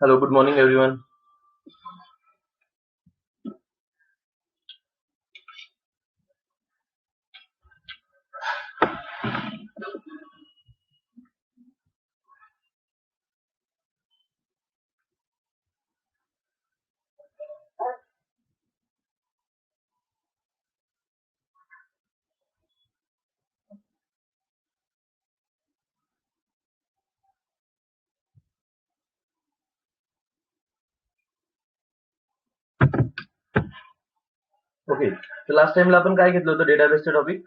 Hello, good morning, everyone. Okay, so last time ला आपण काय घेतलं होतं डेटाबेसचं topic?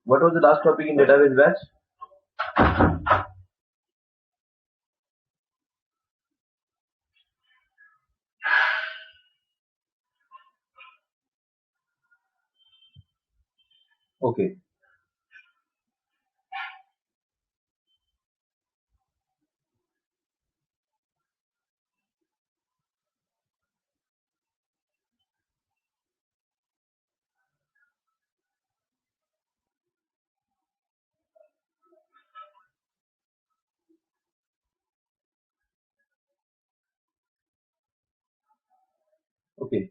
What was the last topic in database batch? Okay. Okay.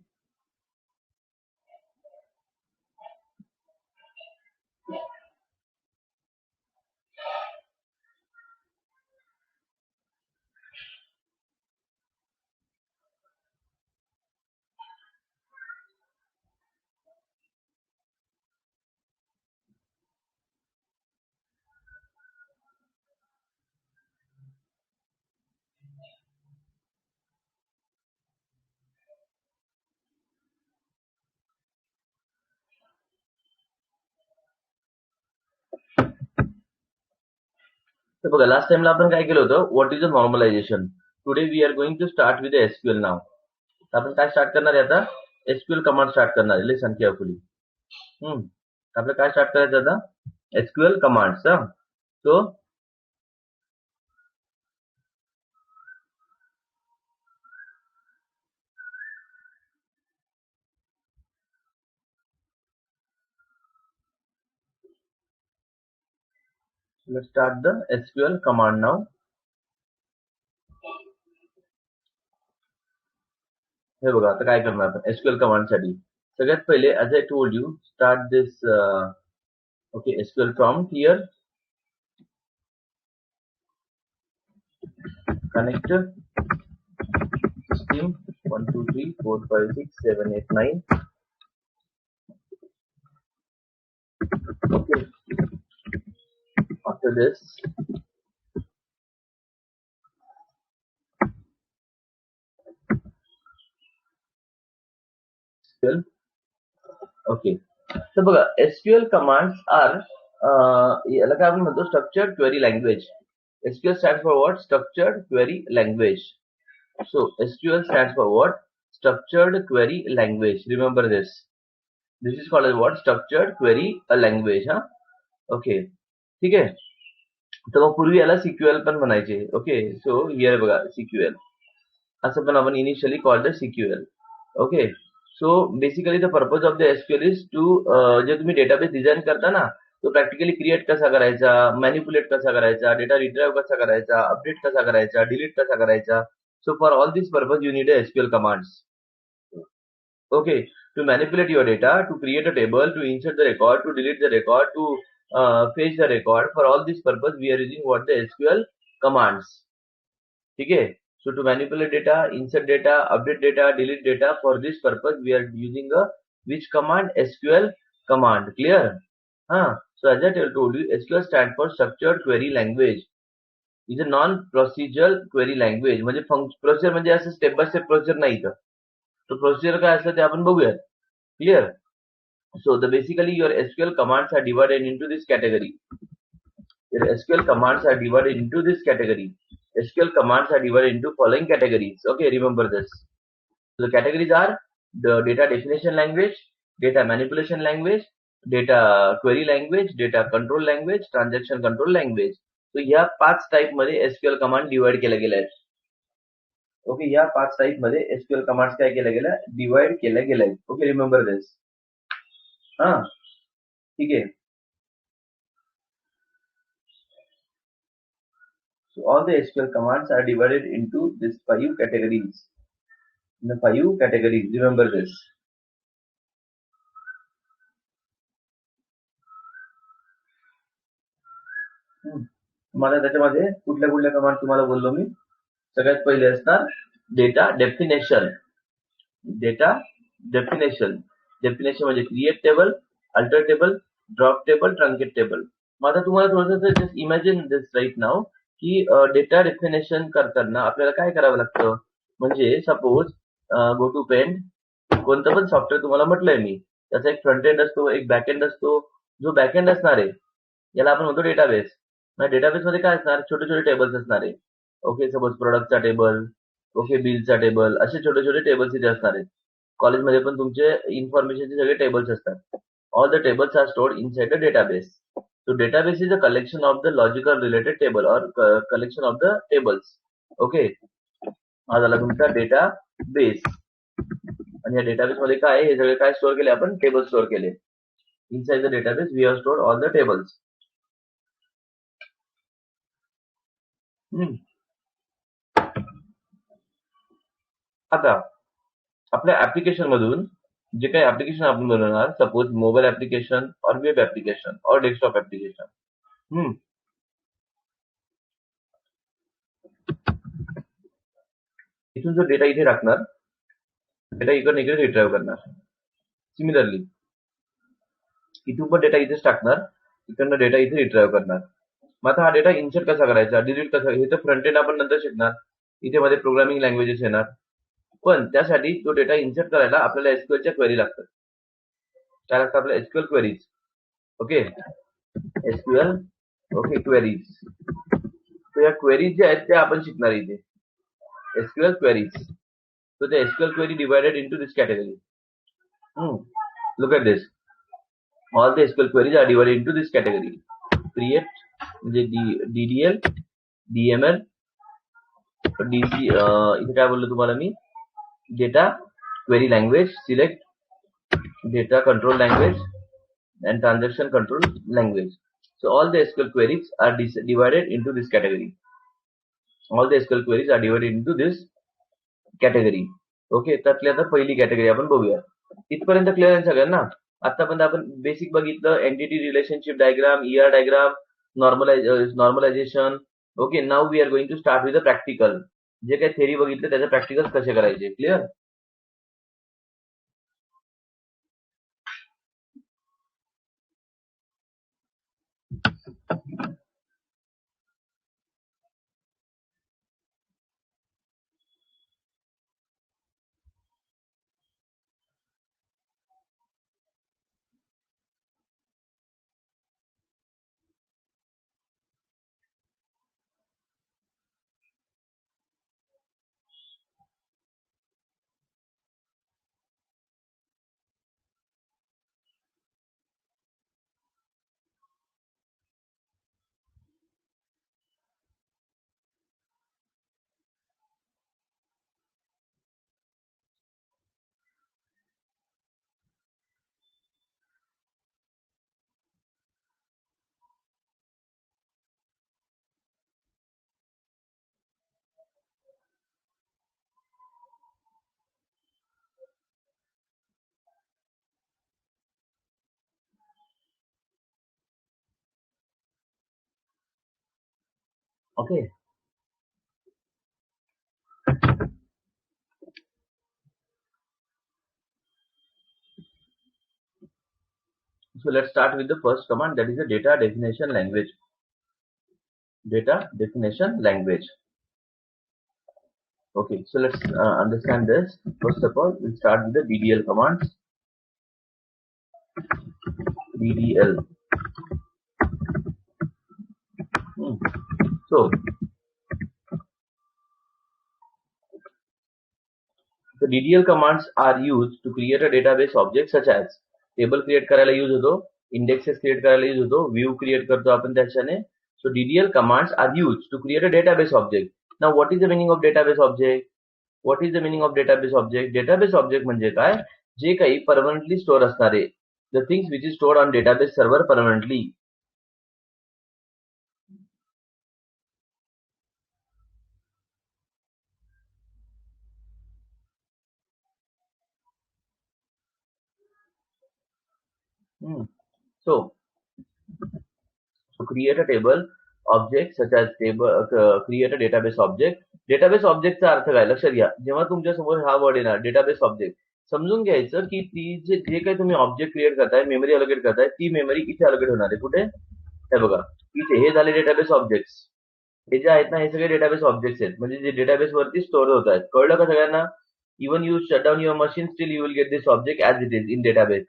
तर बघा last टाइमला आपण काय केलं होतं, what is a normalization. Today we are going to start with SQL now. आपण काय स्टार्ट करणार आहे आता? एसक्यूएल कमांड स्टार्ट करणार आहे. Listen carefully. आपलं काय स्टार्ट करायचं आता? SQL commands. So let's start the SQL command now. हे बघा आता काय करणार आपण एसक्यूएल कमांड साठी. सगळ्यात पहिले as I told you start this okay SQL prompt here. Connect system 1 2 3 4 5 6 7 8 9. Okay. After this, SQL. Okay. So बघा SQL commands are याला काय आपण म्हणतो structured query language. SQL stands for what? Structured query language. So SQL stands for what? Structured query language. Remember this. This is called as what? Structured query language. Okay ठीक आहे. तर मग पूर्वी याला सिक्यूएल पण म्हणायचे. ओके सो हिअर बघा सिक्यूएल असं पण आपण initially called the SEQUEL. Okay so basically the purpose of the SQL is to जे तुम्ही डेटाबेस डिझाईन करता ना तो प्रॅक्टिकली क्रिएट कसा करायचा, मॅनिप्युलेट कसा करायचा, डेटा रिट्राईव्ह कसा करायचा, अपडेट कसा करायचा, डिलीट कसा करायचा. So for all this purpose you need SQL commands. Okay, to manipulate your data, to create a table, to insert the record, to delete the record, to fetch the record. For all this purpose, we are using what the SQL commands. Okay. So to manipulate data, insert data, update data, delete data. For this purpose, we are using a which command? SQL command. Clear? So as I told you, SQL stands for Structured Query Language. Is a non-procedural query language. म्हणजे procedure म्हणजे असं step by step procedure नाही इथं. तो procedure काय असतं ते आपण बघूया. Clear? So the basically your SQL commands are divided into this category. Your SQL commands are divided into this category. SQL commands are divided into following categories. Okay, remember this. So the categories are the data definition language, data manipulation language, data query language, data control language, transaction control language. So ह्या 5 type मध्ये SQL command divide केल्या गेल्या आहेत. Okay, या 5 type मध्ये SQL commands काय केल्या गेल्या, डिवाइड केल्या गेल्या आहेत. Okay, remember this. ठीक आहे. So all the SQL commands are divided into these 5 categories. In the 5 categories, remember this. मला त्याच्यामध्ये कुठल्या कुठल्या कमांड तुम्हाला बोललो मी. सगळ्यात पहिले असणार data definition. Data definition. Definition म्हणजे create table, alter table, drop table, truncate table. मग आता तुम्हाला थोडंसं just imagine this right now की डेटा डेफिनेशन करताना आपल्याला काय करावं लागतं. म्हणजे सपोज गो टू पेन, कोणतं पण सॉफ्टवेअर तुम्हाला म्हटलंय मी, त्याचा एक फ्रंट एंड असतो, एक बॅक एंड असतो. जो बॅक एंड असणार आहे याला आपण म्हणतो डेटाबेस. डेटाबेस मध्ये काय असणार, छोटे छोटे टेबल्स असणार आहे. ओके, सपोज प्रोडक्टचा टेबल, ओके, बिलचा टेबल, असे छोटे छोटे टेबल्स इथे असणार आहेत. कॉलेजमध्ये पण तुमचे इन्फॉर्मेशनचे सगळे टेबल्स असतात. All the tables are stored inside the database. So database is a collection of the logical related table or collection of the tables. Okay. हा झाला तुमचा डेटा बेस. आणि या डेटाबेस मध्ये काय हे सगळे काय स्टोअर केले आपण, टेबल स्टोअर केले. Inside the database we have stored all the tables. आता आपल्या ऍप्लिकेशन मधून जे काही ऍप्लिकेशन आपण बनवणार, suppose mobile application or web application or desktop application. इथून जो डेटा इथे टाकणार, डेटा इकडे इकडे रिट्राईव्ह करणार. सिमिलरली इथून पण डेटा इथेच टाकणार, इकडनं डेटा इथे रिट्राईव्ह करणार. मग आता हा डेटा इन्सर्ट कसा करायचा, डिलीट कसा, हे तर फ्रंट एंड आपण नंतर शिकणार. इथे मध्ये प्रोग्रामिंग लँग्वेजेस येणार. पण त्यासाठी तो डेटा इन्सर्ट करायला आपल्याला एसक्यूएलच्या क्वेरी लागतात. काय लागतं आपल्या SQL queries. Okay, SQL okay queries. तर या क्वेरीज ज्या आहेत त्या आपण शिकणार इथे. SQL queries. So the SQL query divided into this category. Look at this. All the SQL queries are divided into this category. Create, DDL, DML, DC. इथे काय बोललो तुम्हाला मी, data query language, select, data control language and transaction control language. So all the SQL queries are divided into this category. All the SQL queries are divided into this category. Okay, त्यातली आता पहिली category आपण बघूया. इथपर्यंत clear आहे सगळ्यांना. आतापर्यंत आपण बेसिक बघितलं, entity relationship diagram, ER diagram, normalization. Okay, now we are going to start with the practical. जे काही थेरी बघितलं त्याचे प्रॅक्टिकल कसे करायचे. Clear. Okay. So let's start with the first command, that is a data definition language. Data definition language. Okay, so let's understand this. First of all, we'll start with the DDL commands. DDL. So the DDL commands are used to create a database object such as table create करायला use होतो, indexes create करायला use होतो, view create करतो आपण त्याच्याने. So DDL commands are used to create a database object. Now what is the meaning of database object? What is the meaning of database object? Database object म्हणजे काय? जे काही permanently store असणारे, the things which is stored on database server permanently. So create a table object such as table, create a database object. Database ऑब्जेक्टचा अर्थ काय लक्षात घ्या. जेव्हा तुमच्या समोर हा वर्ड येणार डेटाबेस ऑब्जेक्ट, समजून घ्यायचं की ती जे काही तुम्ही ऑब्जेक्ट क्रिएट करताय, मेमरी अलोकेट करताय, ती मेमरी इथे अलोकेट होणार आहे. कुठे? हे बघा इथे. हे झाले डेटाबेस ऑब्जेक्ट्स. हे जे आहेत ना, हे सगळे डेटाबेस ऑब्जेक्ट्स आहेत, म्हणजे जे डेटाबेस वरती स्टोअर होत आहेत. कळलं का सगळ्यांना? Even you shut down your machine, still you will get this object as it is in database.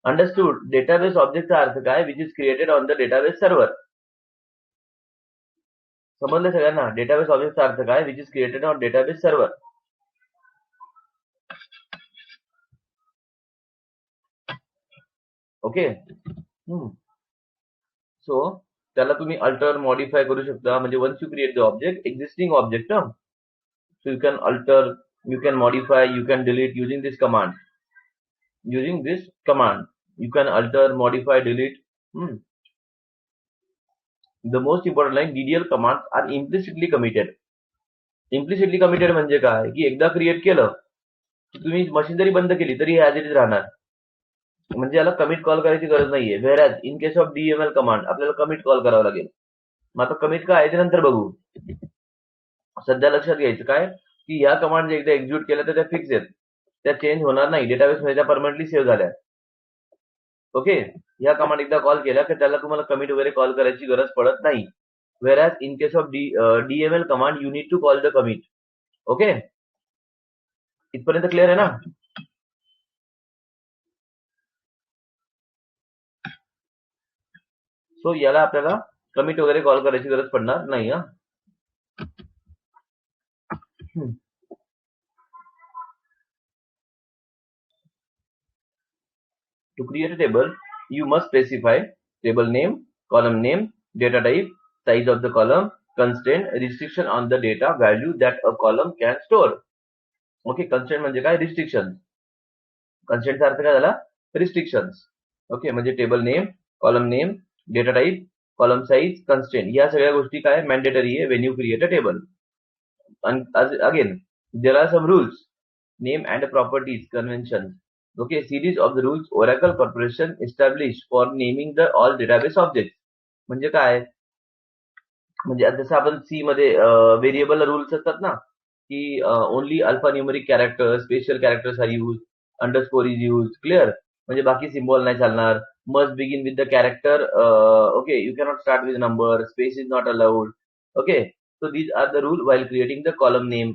Understood? Database ऑब्जेक्टचा अर्थ काय? Which is created on the database server. समजलं सगळ्यांना? डेटाबेस ऑब्जेक्टचा अर्थ काय? Which is created on database server. Okay. So त्याला तुम्ही अल्टर मॉडिफाय करू शकता. म्हणजे once you create the object, existing object, so you can alter, you can modify, you can delete using this command. Using this command you can alter, modify, delete. The most important line, DDL commands are implicitly committed. Implicitly committed म्हणजे काय? की एकदा create केलं, तुम्ही machine जरी बंद केली तरी as it is राहणार. म्हणजे याला कमिट कॉल करायची गरज नाहीये. Whereas in case of DML command आपल्याला कमिट कॉल करावं लागेल. मग आता कमिट काय आहे ते नंतर बघू. सध्या लक्षात घ्यायचं काय की ह्या कमांड जे एकदा एक्झिक्यूट केल्या तर त्या फिक्स आहेत, त्या चेंज होणार नाही. डेटाबेस मध्ये त्या परमनंटली सेव्ह झाल्या. ओके. ह्या कमांड एकदा कॉल केल्या की त्याला तुम्हाला कमिट वगैरे कॉल करायची गरज पडत नाही. Whereas in case of DML command you need to call the commit. Okay. इथपर्यंत क्लिअर आहे ना? सो याला आपल्याला कमिट वगैरे कॉल करायची गरज पडणार नाही. To create a table, you must specify table name, column name, data type, size of the column, constraint, restriction on the data value that a column can store. Okay, constraint म्हणजे काय? Restrictions. Constraintचा अर्थ काय झाला? Restrictions. Okay. म्हणजे table name, column name, data type, column size, constraint या सगळ्या गोष्टी काय mandatory आहे when you create a table. And again, there are some rules, name and properties, conventions. Okay, series of the rules Oracle Corporation established for naming the all database objects. म्हणजे काय? म्हणजे जसं आपण सी मध्ये व्हेरिएबल रूल्स असतात ना, की only alphanumeric character, special characters are use, underscore is use. Clear? म्हणजे बाकी सिम्बॉल नाही चालणार. Must begin with the character. Okay. You cannot start with number. Space is not allowed. Okay. So these are the rule while creating the column name.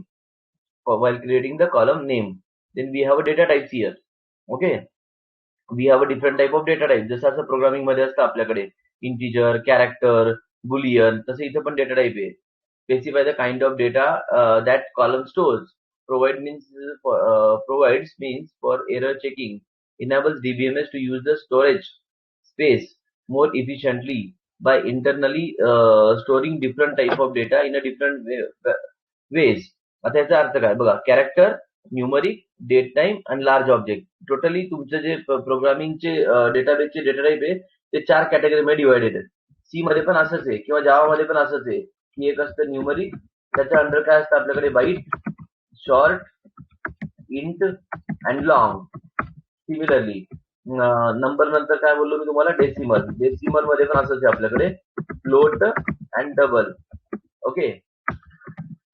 While creating the column name, then we have a data types here. Okay, we have a different type of data type. जसं असं programming मध्ये असतं आपल्याकडे integer, character, Boolean, तसं इथे पण data type आहे. Specify the kind of data that column stores. Provides means for error checking. Enables DBMS to use the storage space more efficiently by internally storing different type of data in a different ways. आता याचा अर्थ काय बघा. Character, numeric, date time आणि large object. Totally तुमचे जे प्रोग्रामिंगचे डेटाबेसचे data type आहे ते 4 कॅटेगरीमध्ये divided आहेत. सी मध्ये पण असंच आहे किंवा जावा मध्ये पण असंच आहे की एक असतं न्यूमरिक, त्याच्या अंडर काय असतं आपल्याकडे byte, short, int and long. Similarly number नंतर काय बोललो मी तुम्हाला? डेसिमल. डेसिमल मध्ये पण असंच आहे आपल्याकडे फ्लोट अँड डबल. ओके,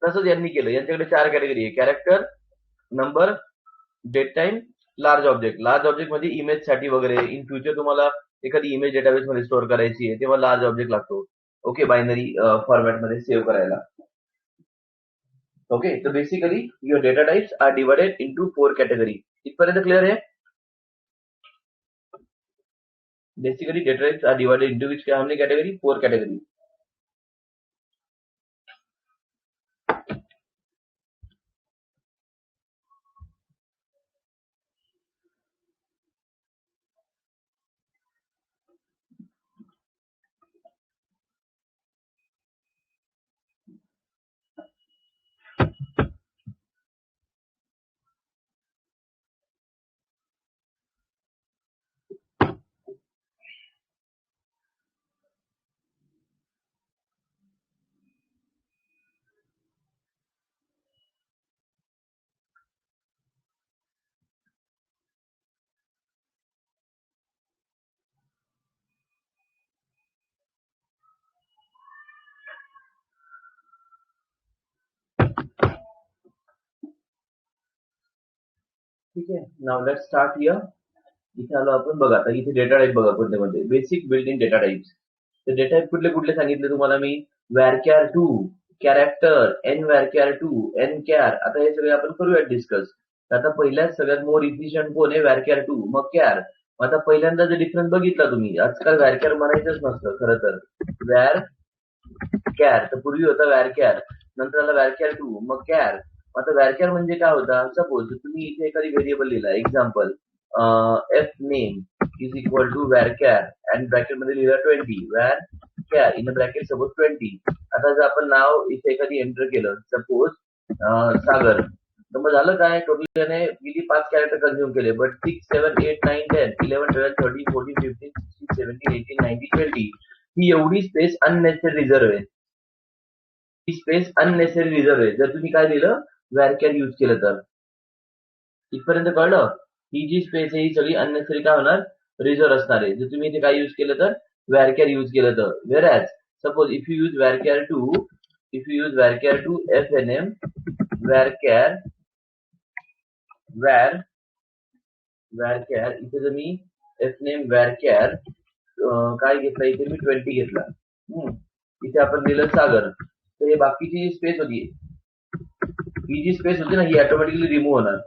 तसंच यांनी केलं. यांच्याकडे 4 कॅटेगरी आहे: character, number, date time, large object. Large object म्हणजे इमेज साठी वगैरे. इन फ्युचर तुम्हाला एखादी इमेज डेटाबेस मध्ये स्टोअर करायची आहे तेव्हा लार्ज ऑब्जेक्ट लागतो. ओके, बायनरी फॉर्मॅट मध्ये सेव्ह करायला. ओके, तर basically your data types are divided into 4 कॅटेगरी. इथपर्यंत क्लिअर आहे? Basically data types are divided into which how many category? 4 category. ठीक आहे, नाव लेट्स स्टार्ट हियर. इथे आलो आपण. बघा आता इथे डेटा टाइप बघा कोणत्यामध्ये. Basic built in data types. तर डेटा टाइप कुठले कुठले सांगितले तुम्हाला मी? Varchar 2, character, N varchar 2, N char. आता हे सगळे आपण करूयात डिस्कस. आता पहिल्याच सगळ्यात मोर इफिशियंट कोण आहे? व्हॅरकॅर 2, मग कॅर. आता पहिल्यांदा जर डिफरन्स बघितला तुम्ही, आजकाल व्हॅरकॅर म्हणायचंच नसतं खरं तर. व्हॅर कॅर, तर पूर्वी होता व्हॅरकॅर, नंतर आला व्हॅरकॅर 2, मग कॅर. आता व्हॅरकॅर म्हणजे काय होता? सपोज तुम्ही इथे एखादी व्हेरिएबल लिहिला, example F name is equal to varchar and bracket मध्ये लिहिला 20, व्हॅरकॅर इन ब्रॅकेट सपोज 20. आता जर आपण नाव इथे एखादी एंटर केलं, सपोज सागर, तर मग झालं काय? टोटल त्याने किती 5 कॅरेक्टर कन्झ्युम केले, बट 6, 7, 8, 9, 10, 11, 12, 13, 14, 15, 16, 17, 18, 19, 20. ही एवढी स्पेस अननेसेसरी रिझर्व आहे. ही स्पेस अननेसेसरी रिझर्व आहे जर तुम्ही काय लिहिलं? व्हॅरकॅर युज केलं तर. इथपर्यंत कळलं? ही जी स्पेस आहे ही सगळी अननेसेसरी काय होणार? रिझर्व असणार आहे. जर तुम्ही इथे काय युज केलं तर? व्हॅरकॅर युज केलं तर. Whereas suppose if you use varchar two FNM varchar varchar इथे जर मी FNM व्हॅरकॅर काय घेतला? इथे मी 20 घेतला. इथे आपण लिहिलं सागर. तर हे बाकीची स्पेस होती, ही जी स्पेस होती ना, ही ऑटोमॅटिकली रिमूव्ह होणार.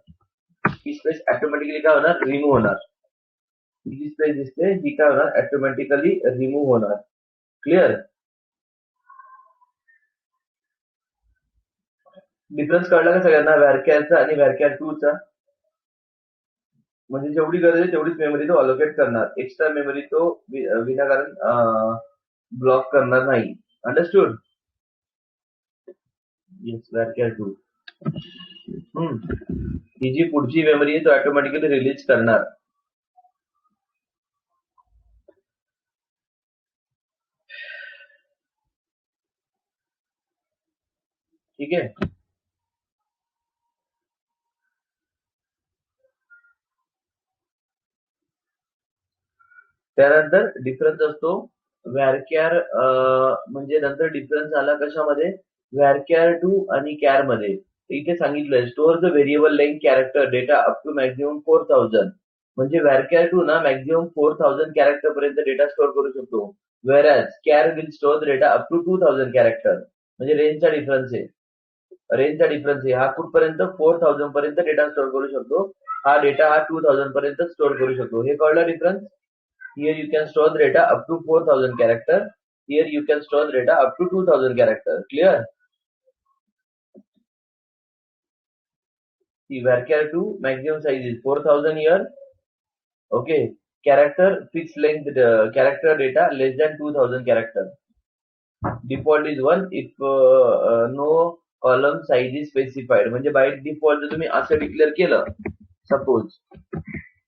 ही स्पेस ऑटोमॅटिकली काय होणार? रिमूव्ह होणार. ही जी स्पेस दिसते ही काय होणार? ऑटोमॅटिकली रिमूव्ह होणार. क्लिअर? डिफरन्स कळला का सगळ्यांना व्हॅरकॅरचा आणि व्हॅरकॅर 2 चा? म्हणजे जेवढी गरज आहे तेवढीच मेमरी तो अलोकेट करणार. एक्स्ट्रा मेमरी तो विनाकारण ब्लॉक करणार नाही. अंडरस्टूड? येस, व्हॅरकॅर 2. ही जी पुढची मेमरी आहे तो ऑटोमॅटिकली रिलीज करणार. ठीक आहे. त्यानंतर डिफरन्स असतो व्हॅरकॅर म्हणजे नंतर डिफरन्स आला कशामध्ये? व्हॅरकॅर 2 आणि कॅर मध्ये. इथे सांगितलंय store the variable length character data up to maximum 4000. म्हणजे व्हॅरकॅर 2 ना मॅक्झिमम 4000 कॅरेक्टर पर्यंत डेटा स्टोअर करू शकतो. Whereas char will store data up to 2000 character. म्हणजे रेंजचा डिफरन्स आहे. हा कुठपर्यंत? 4000 पर्यंत डेटा स्टोअर करू शकतो. हा डेटा हा 2000 पर्यंत स्टोअर करू शकतो. हे कळलं difference? Here you can store the data up to 4000 character. Here you can store the data up to 2000 character. Clear? The varchar 2 maximum size is 4000 here. Okay. Character fixed length character data less than 2000 character. Default is 1 if no column size is specified. म्हणजे by default जर तुम्ही असं declare केलं, suppose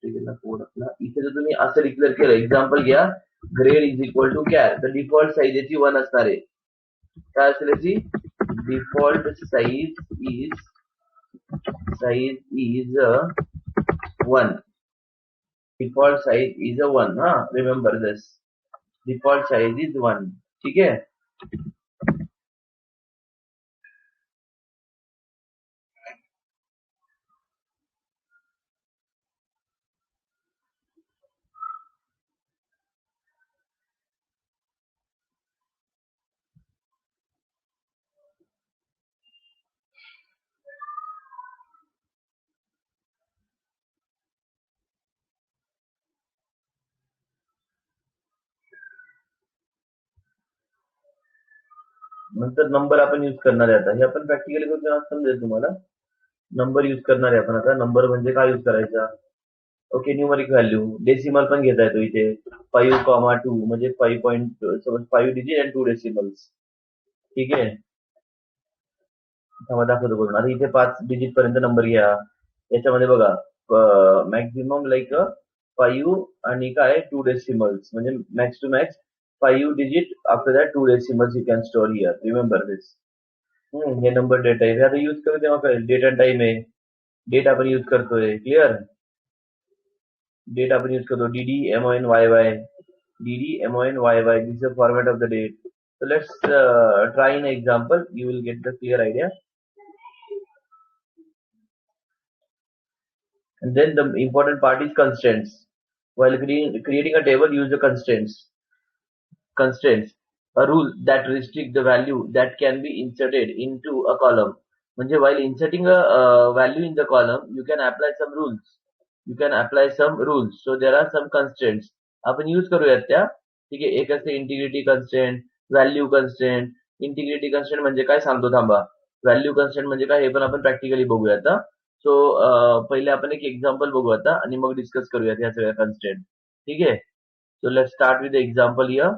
इथे जर तुम्ही असं declare केलं, एक्झाम्पल घ्या, grade is equal to char, तर डिफॉल्ट साईज याची 1 असणार आहे. काय असेल याची? Default size is 1. Default size is 1. हा, remember this. Default size is 1. ठीक आहे. नंतर नंबर आपण यूज करणार आहे. आता हे आपण प्रॅक्टिकली करून समजेल तुम्हाला. नंबर यूज करणार आहे आपण आता. नंबर म्हणजे काय यूज करायचा. ओके, न्यूमरिक व्हॅल्यू, डेसिमल पण घेता येतो इथे. 5,2 म्हणजे 5 पॉईंट, समज 5 डिजिट अँड 2 डेसिमल्स. ठीक आहे, थांबा दाखवतो करून. आता इथे 5 डिजिट पर्यंत नंबर घ्या. याच्यामध्ये बघा मॅक्झिमम लाईक 5 आणि काय 2 डेसिमल्स, म्हणजे max to max 5 digit. After that 2 decimals you can store here. Remember this. हे नंबर डेट आहे. हे आता यूज करू तेव्हा कळेल. डेट अँड टाइम आहे. डेट आपण यूज करतोय. क्लिअर. डेट आपण यूज करतो DDMONYY. DDMONYY. This is the format of the date. So let's try an example. You will get the clear idea. And then the important part is constraints. While creating a table, use the constraints. Constraints. A rule that restrict the value that can be inserted into a column. म्हणजे while inserting a value in the column, you can apply some rules. You can apply some rules. So there are some constraints. आपण use करूयात त्या. ठीक आहे. एक असते integrity constraint, value constraint. Integrity constraint म्हणजे काय सांगतो थांबा. व्हॅल्यू कन्स्ट्रेंट म्हणजे काय हे पण आपण प्रॅक्टिकली बघूया आता. सो पहिले आपण एक एक्झाम्पल बघू आता आणि मग डिस्कस करूयात या सगळ्या कन्स्ट्रेंट. ठीक आहे. So let's start with example here.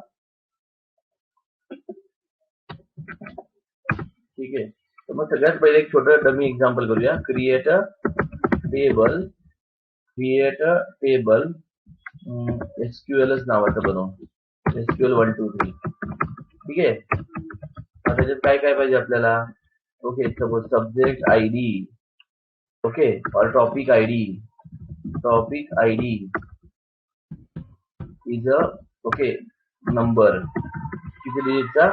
ठीक आहे. तर मग सगळ्यात पहिले एक छोटं डमी एक्झाम्पल करूया. Create a table. Create a table. SQLच नावाचं बनव. SQL 1 2 3. ठीक आहे. आता त्याच्यात काय काय पाहिजे आपल्याला. Okay, suppose subject ID. Okay, और topic ID. Topic ID is a okay number. किती डिजिटचा.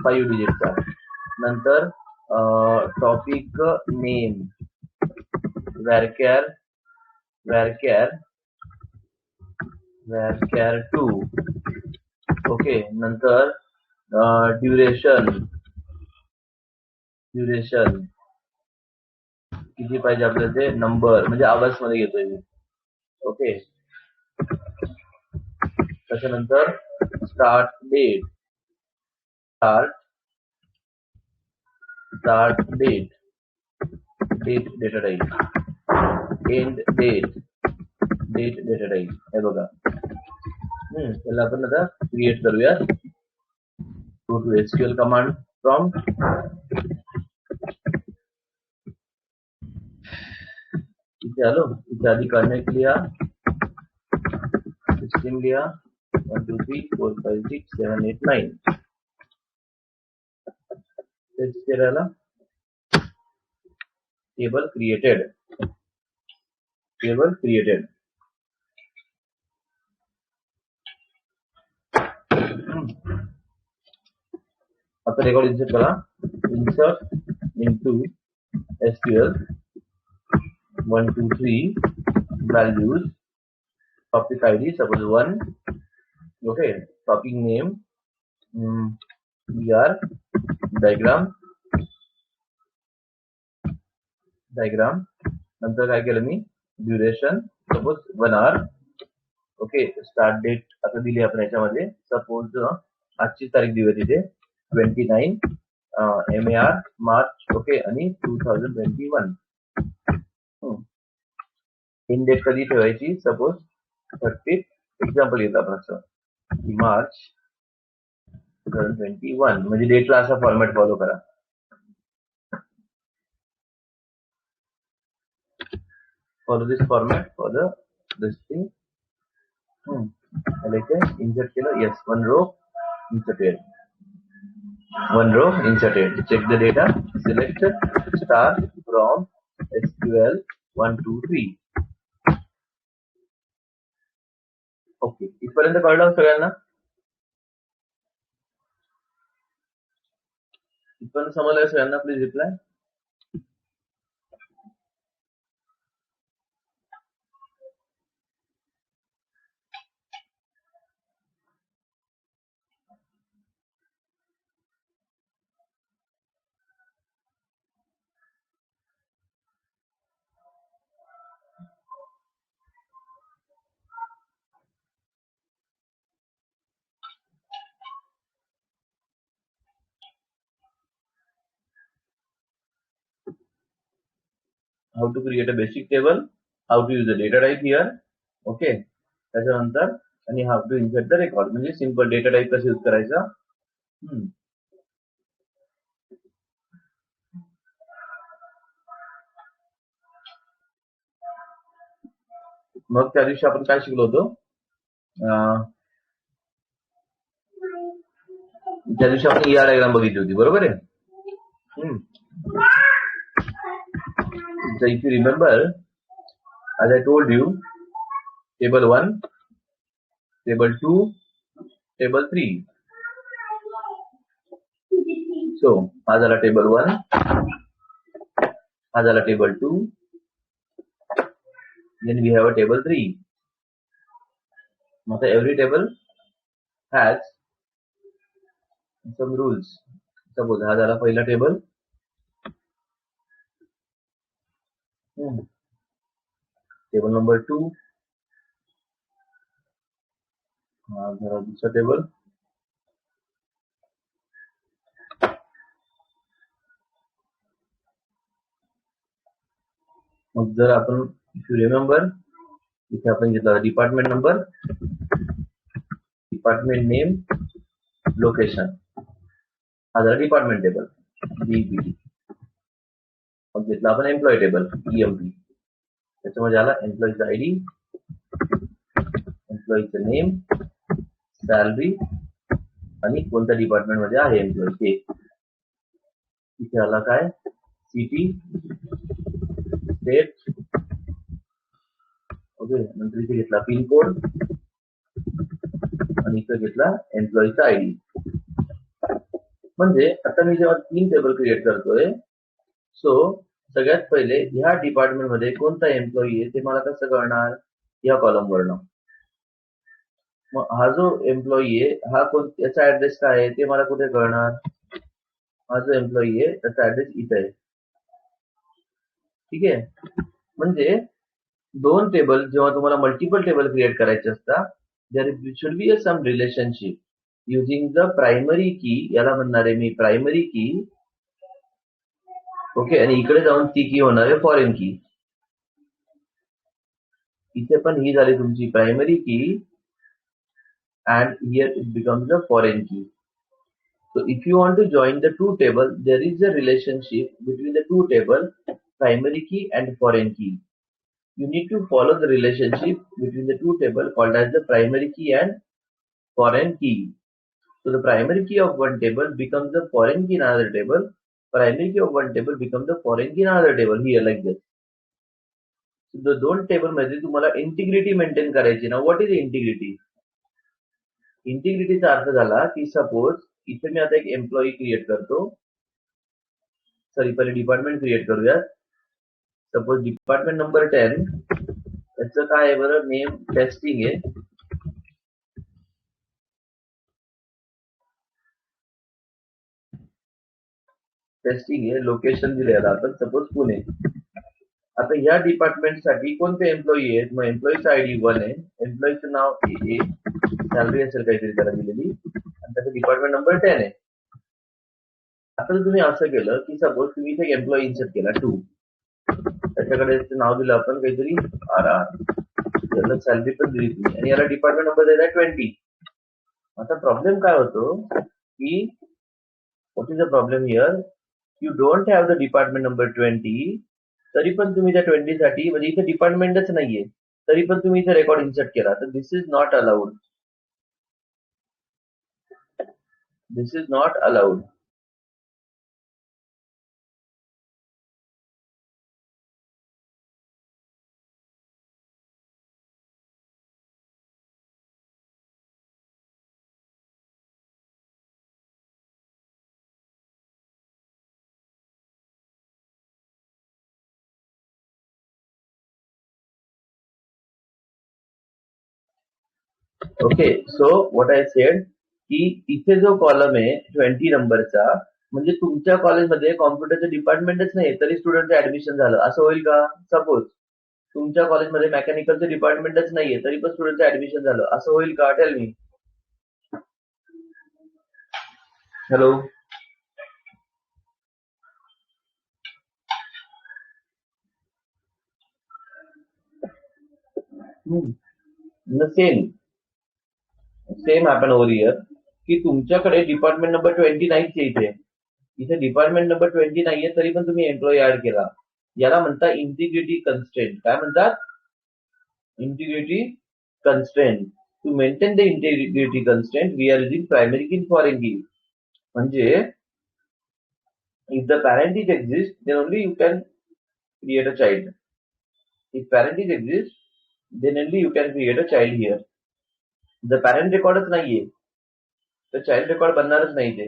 5 डिजिटचा. नंतर टॉपिक नेम varchar 2. ओके, नंतर ड्युरेशन किती पाहिजे आपल्याला ते नंबर, म्हणजे आवाज मध्ये घेतोय मी. ओके, त्याच्यानंतर start date. Start date. Data type. End date. Data type. हे बघा. त्याला आपण आता क्रिएट करूया. Go to SQL command prompt. इथे आलो. इथे आधी कनेक्ट लिहा. 16 लिहा. 1 2 3 4 5 6 7 8 9. टेस्ट करायला टेबल क्रिएटेड. आता रेकॉर्ड इन्सर्ट करा. Insert into SQL 1 2 3 values. Topic ID suppose 1. okay, topic name ER diagram. नंतर काय केलं मी. Duration suppose 1 hour. Okay, start date आता दिली आपण याच्यामध्ये. सपोज आजची तारीख दिली तिथे 29 MAR मार्च. ओके, आणि 2021. इन डेट कधी ठेवायची. सपोज 30. एक्झाम्पल घेतो आपण असं मार्च 2021. म्हणजे डेटला असा फॉर्मॅट फॉलो करा. Follow this format for the this thing. Insert केलं. Yes, 1 row inserted. 1 row inserted. Check the data. Select start from SQL 1 2 3. Okay, इथपर्यंत कळलं सगळ्यांना. इथपर्यंत समजलं सगळ्यांना. Please reply. how to create a basic table, how to use the data type here. Okay, त्याच्यानंतर आणि how to insert the record, म्हणजे simple data type कसा यूज करायचा. मग त्या दिवशी आपण काय शिकलो होतो, त्या दिवशी आपण ER डायग्राम बघितली होती, बरोबर आहे. So if you remember, as I told you, table 1, table 2, table 3. So हा झाला table 1, हा झाला table 2, then we have a table 3. Now every table has some rules. Suppose हा झाला पहिला टेबल, टेबल नंबर 2, हा झाला दुसरा टेबल, मग जर आपण इफ यू रिमेंबर इथे आपण घेतला department number, department name, location, हा झाला डिपार्टमेंट टेबल DPT. मग घेतला आपण एम्प्लॉई टेबल EMP, त्याच्यामध्ये आला एम्प्लॉईचा ID, एम्प्लॉईचं नेम, सॅलरी आणि कोणत्या डिपार्टमेंट मध्ये आहे एम्प्लॉई ते. इथे आला काय सिटी, स्टेट, ओके. नंतर इथे घेतला पिन कोड आणि इथे घेतला एम्प्लॉईचा ID. म्हणजे आता मी जेव्हा 3 टेबल क्रिएट करतोय, सो सगळ्यात पहिले ह्या डिपार्टमेंट मध्ये कोणता एम्प्लॉई आहे ते मला कसं कळणार, या कॉलम वरनं. मग हा जो एम्प्लॉई आहे हा याचा ऍड्रेस काय आहे ते मला कुठे कळणार, हा जो एम्प्लॉई आहे त्याचा ऍड्रेस इथे आहे. ठीक आहे. म्हणजे 2 टेबल जेव्हा तुम्हाला मल्टिपल टेबल क्रिएट करायचे असतात, there should be some relationship using the primary key, याला म्हणणार आहे मी प्रायमरी की. ओके. आणि इकडे जाऊन ती की होणार आहे फॉरेन की. इथे पण ही झाली तुमची प्रायमरी की and here it becomes the foreign key. So if you want to join the two table, there is a relationship between the two table, primary key and foreign key. You need to follow the relationship between the two table called as the primary key and foreign key. So the primary key of one table becomes the foreign key in another table. Primary key of one table becomes the foreign key in another table, here like this. So the दोन table मध्ये तुम्हाला integrity maintain करायची ना. What is integrity? इंटिग्रिटीचा अर्थ झाला की suppose इथे मी आता एक एम्प्लॉई क्रिएट करतो, सॉरी पहिले डिपार्टमेंट क्रिएट करूयात. सपोज डिपार्टमेंट नंबर 10, याचं काय आहे बरं, नेम टेस्टिंग आहे. टेस्टिंग आहे, लोकेशन दिलेलं आपण सपोज पुणे. आता या डिपार्टमेंट साठी कोणते एम्प्लॉई आहेत, मग एम्प्लॉईचं ID 1 आहे, एम्प्लॉईचं नाव AA, सॅलरी असेल काहीतरी त्याला दिलेली, आणि त्याचं डिपार्टमेंट नंबर 10 आहे. आता तुम्ही असं केलं की सपोज तुम्ही इथे एम्प्लॉई इन्सर्ट केला 2, त्याच्याकडे नाव दिलं आपण काहीतरी RR, त्याला सॅलरी पण दिली तुम्ही, आणि याला डिपार्टमेंट नंबर दिला 20. आता प्रॉब्लेम काय होतो की what is the problem here, you don't have the department number 20, तरी पण तुम्ही त्या 20 साठी, म्हणजे इथे डिपार्टमेंटच नाहीये, तरी पण तुम्ही इथे रेकॉर्ड इन्सर्ट केला, तर this is not allowed. This is not allowed. Okay. So what I said की इथे जो कॉलम आहे 20 नंबरचा, म्हणजे तुमच्या कॉलेजमध्ये कॉम्प्युटरचं डिपार्टमेंटच नाही तरी स्टुडंटचं ऍडमिशन झालं, असं होईल का? सपोज तुमच्या कॉलेजमध्ये मेकॅनिकलचं डिपार्टमेंटच नाहीये तरी पण स्टुडंटचं ऍडमिशन झालं, असं होईल का? Tell me. Hello. Same same happen over here की तुमच्याकडे डिपार्टमेंट नंबर 29 चे इथे डिपार्टमेंट नंबर 20 नाहीये तरी पण तुम्ही एम्प्लॉई ऍड केला. याला म्हणतात इंटिग्रिटी कन्स्ट्रेंट. काय म्हणतात? Integrity constraint. To maintain the integrity constraint we are using primary key foreign key. म्हणजे if the parentage exists then only you can create a child. If parentage exists then only you can create a child here. जर parent रेकॉर्डच नाहीये तर child record बनणारच नाही ते.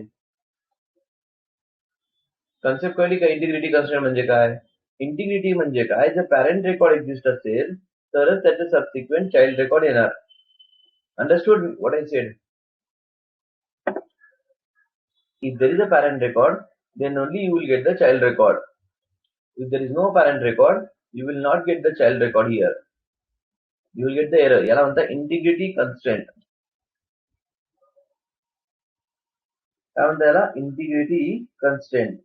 Concept कळली का? Integrity constraint म्हणजे काय? इंटिग्रिटी म्हणजे काय? जर पॅरेंट रेकॉर्ड एक्झिस्ट असेल तरच त्याचे सबसिक्वेंट चाइल्ड रेकॉर्ड येणार. Understood what I said? If there is a parent record then only you will get the child record. If there is no parent record you will not get the child record here. You will get the error. याला म्हणतात integrity constraint. काय म्हणतात याला? Integrity constraint.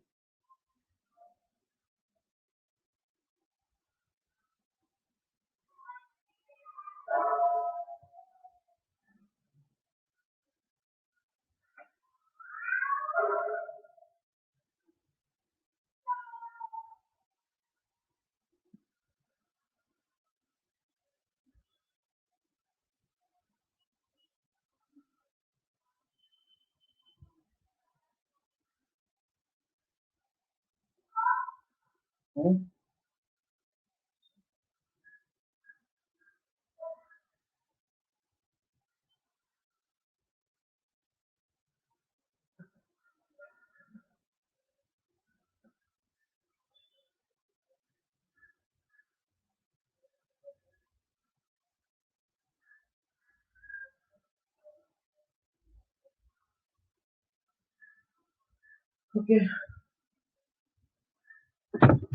Okay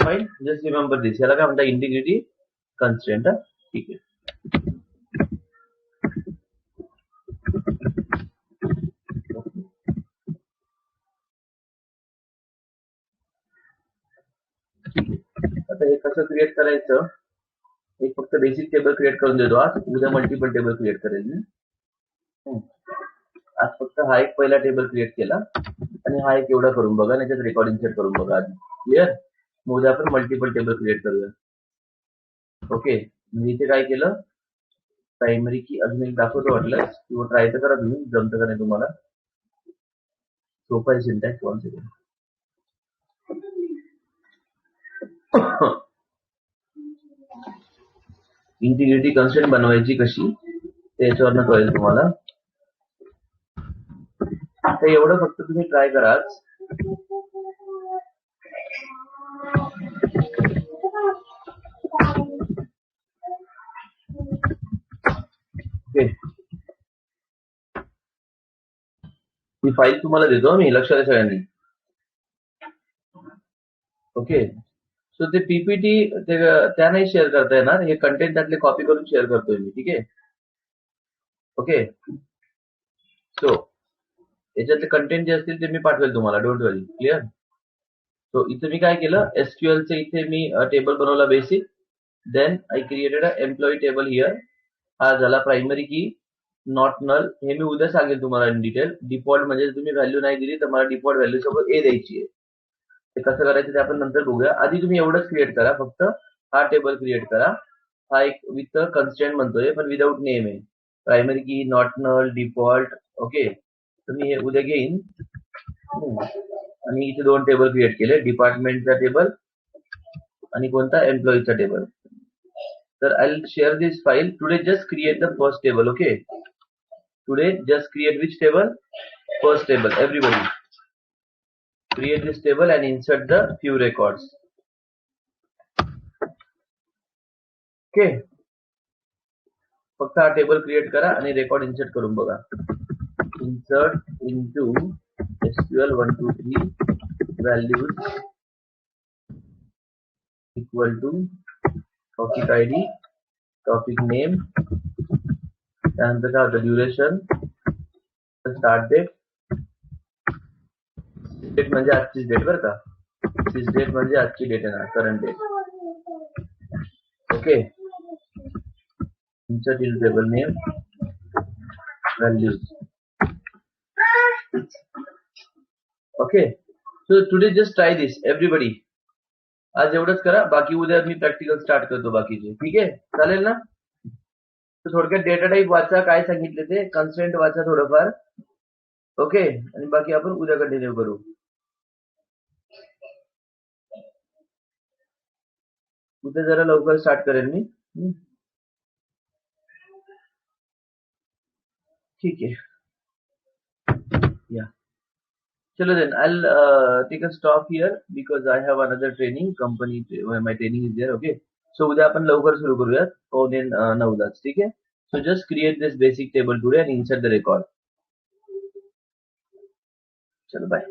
fine. Just remember this. याला काय म्हणतात? Integrity constraint. ठीक आहे. आता हे कसं क्रिएट करायचं? एक फक्त बेसिक टेबल क्रिएट करून देतो आज. उद्या मल्टिपल टेबल क्रिएट करेल मी. आज फक्त हा एक पहिला टेबल क्रिएट केला आणि हा एक एवढा करून बघा. याच्यात रेकॉर्ड इन्सर्ट करून बघा आधी. क्लिअर? मग उद्या आपण मल्टिपल टेबल क्रिएट करूया. ओके. मी इथे काय केलं? प्रायमरी की अजून एक दाखवतो वाटलं किंवा ट्राय तर करा तुम्ही. जमतं का नाही तुम्हाला? सोपा आहे सिंटॅक्स. 1 सेकंड. इंटिग्रिटी कन्स्ट्रेंट बनवायची कशी ते याच्यावरनं कळेल तुम्हाला. तर एवढं फक्त तुम्ही ट्राय करा. ओके. ही फाईल तुम्हाला देतो मी. लक्षात आहे सगळ्यांनी? ओके. सो ते पीपीटी त्या नाही शेअर करता येणार. हे कंटेंट त्यातले कॉपी करून शेअर करतोय मी. ठीक आहे? ओके. सो याच्यातले कंटेंट जे असतील ते मी पाठवेल तुम्हाला. Don't worry. क्लिअर? सो इथे मी काय केलं? एसक्यूएल चे इथे मी टेबल बनवला basic. Then I created a employee table here. हा झाला प्रायमरी की. नॉट नल हे मी उद्या सांगेल तुम्हाला इन डिटेल. डिफॉल्ट म्हणजे तुम्ही व्हॅल्यू नाही दिली तर मला डिफॉल्ट व्हॅल्यू सोबत ए द्यायची आहे. ते कसं करायचं ते आपण नंतर बघूया. आधी तुम्ही एवढंच क्रिएट करा. फक्त हा टेबल क्रिएट करा. हा एक विथ कन्स्ट्रेंट म्हणतोय पण विदाउट नेम आहे. प्रायमरी की, नॉट नल, डिफॉल्ट. ओके. तर मी हे उद्या घेईन आणि इथे 2 टेबल क्रिएट केले. डिपार्टमेंटचा टेबल आणि कोणता? एम्प्लॉईचा टेबल. तर I will share this file. Today just create the first table. Okay. Today just create which table? First table. Everybody create this table and insert the few records. Okay. फक्त हा table create करा आणि record insert करून बघा. Insert into SQL 1 2 3 values equal to topic ID, topic name, त्यानंतर काय होतं? Duration, start date. Date म्हणजे आजची डेट बरं का. दिस डेट म्हणजे आजची डेट आहे ना, current date. Okay. insert into table name values. Okay, so today just try this everybody. आज एवढंच करा, बाकी उद्या मी प्रॅक्टिकल स्टार्ट करतो बाकीचे. ठीक आहे, चालेल ना? तर थोडक्यात डेटा टाईप वाचा, काय सांगितले ते कन्स्ट्रेंट वाचा थोडंफार. ओके, आणि बाकी आपण उद्या कंटिन्यू करू. उद्या जरा लवकर स्टार्ट करेल मी. ठीक आहे, या. Chalo then, I'll take a stop here because I have another training company. My training is there. Okay. So उद्या आपण लवकर सुरू करूयात 8:45. ठीक आहे. So just create this basic table today and insert the record. चलो bye.